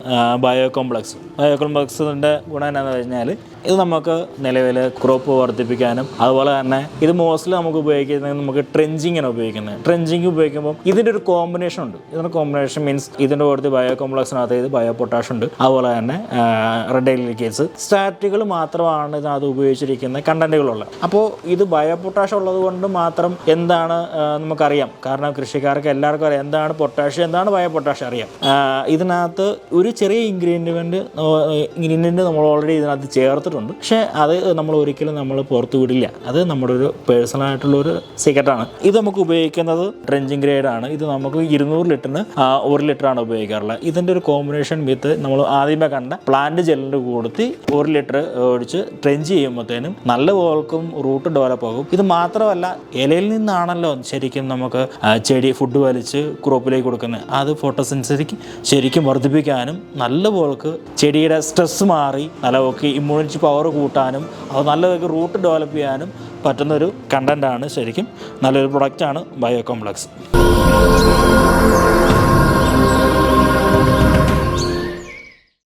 Bio കോംപ്ലക്സിൻ്റെ ഗുണം എന്താണെന്ന് വെച്ചാൽ ഇത് നമുക്ക് നിലവിൽ ക്രോപ്പ് വർദ്ധിപ്പിക്കാനും അതുപോലെ തന്നെ ഇത് മോസ്റ്റ്ലി നമുക്ക് ഉപയോഗിക്കുന്നത് നമുക്ക് ട്രെഞ്ചിങ്ങിന് ഉപയോഗിക്കുന്നത്. ട്രെഞ്ചിങ് ഉപയോഗിക്കുമ്പോൾ ഇതിൻ്റെ ഒരു കോമ്പിനേഷൻ ഉണ്ട്. ഇതിൻ്റെ കോമ്പിനേഷൻ മീൻസ് ഇതിൻ്റെ കൂടുതൽ ബയോ കോംപ്ലക്സിനകത്ത് ഇത് ബയോ പൊട്ടാഷ് ഉണ്ട്, അതുപോലെ തന്നെ റെഡ് എലിക്കേറ്റ്സ് സ്റ്റാറ്റുകൾ മാത്രമാണ് ഇതിനകത്ത് ഉപയോഗിച്ചിരിക്കുന്ന കണ്ടന്റുകളുള്ളത്. അപ്പോൾ ഇത് ബയോ പൊട്ടാഷ് ഉള്ളത് കൊണ്ട് മാത്രം എന്താണ് നമുക്കറിയാം. കാരണം കൃഷിക്കാർക്ക് എല്ലാവർക്കും അറിയാം എന്താണ് പൊട്ടാഷ്, എന്താണ് ബയോ പൊട്ടാഷ് അറിയാം. ഇതിനകത്ത് ഒരു ചെറിയ ഇൻഗ്രീഡിയൻറ്റ് നമ്മൾ ഓൾറെഡി ഇതിനകത്ത് ചേർത്തിട്ടുണ്ട്. പക്ഷേ അത് നമ്മൾ ഒരിക്കലും നമ്മൾ പുറത്ത് വിടില്ല. അത് നമ്മുടെ ഒരു പേഴ്സണലായിട്ടുള്ളൊരു സീക്രട്ടാണ്. ഇത് നമുക്ക് ഉപയോഗിക്കുന്നത് ട്രെഞ്ചിങ് ഗ്രേഡാണ്. ഇത് നമുക്ക് 200 ലിറ്ററിന് 1 ലിറ്ററാണ് ഉപയോഗിക്കാറുള്ളത്. ഇതിൻ്റെ ഒരു കോമ്പിനേഷൻ വിത്ത് നമ്മൾ ആദ്യമേ കണ്ട പ്ലാന്റ് ജെല്ലിൻ്റെ കൂടത്തി 1 ലിറ്റർ ഒഴിച്ച് ട്രെഞ്ച് ചെയ്യുമ്പോഴത്തേനും നല്ല പോൾക്കും റൂട്ട് ഡെവലപ്പ് ആകും. ഇത് മാത്രമല്ല ഇലയിൽ നിന്നാണല്ലോ ശരിക്കും നമുക്ക് ചെടി ഫുഡ് വലിച്ച് ക്രോപ്പിലേക്ക് കൊടുക്കുന്നത്. അത് ഫോട്ടോസിന്തസിസ് ശരിക്കും വർദ്ധിപ്പിക്കാനും നല്ല പോൾക്ക് ചെടിയുടെ സ്ട്രെസ് മാറി നല്ല പോൾക്ക് ഇമ്മ്യൂണിറ്റി പവർ കൂട്ടാനും അത് നല്ല പോൾക്ക് റൂട്ട് ഡെവലപ്പ് ചെയ്യാനും പറ്റുന്നൊരു കണ്ടൻ്റാണ്. ശരിക്കും നല്ലൊരു പ്രൊഡക്റ്റാണ് ബയോ കോംപ്ലക്സ്.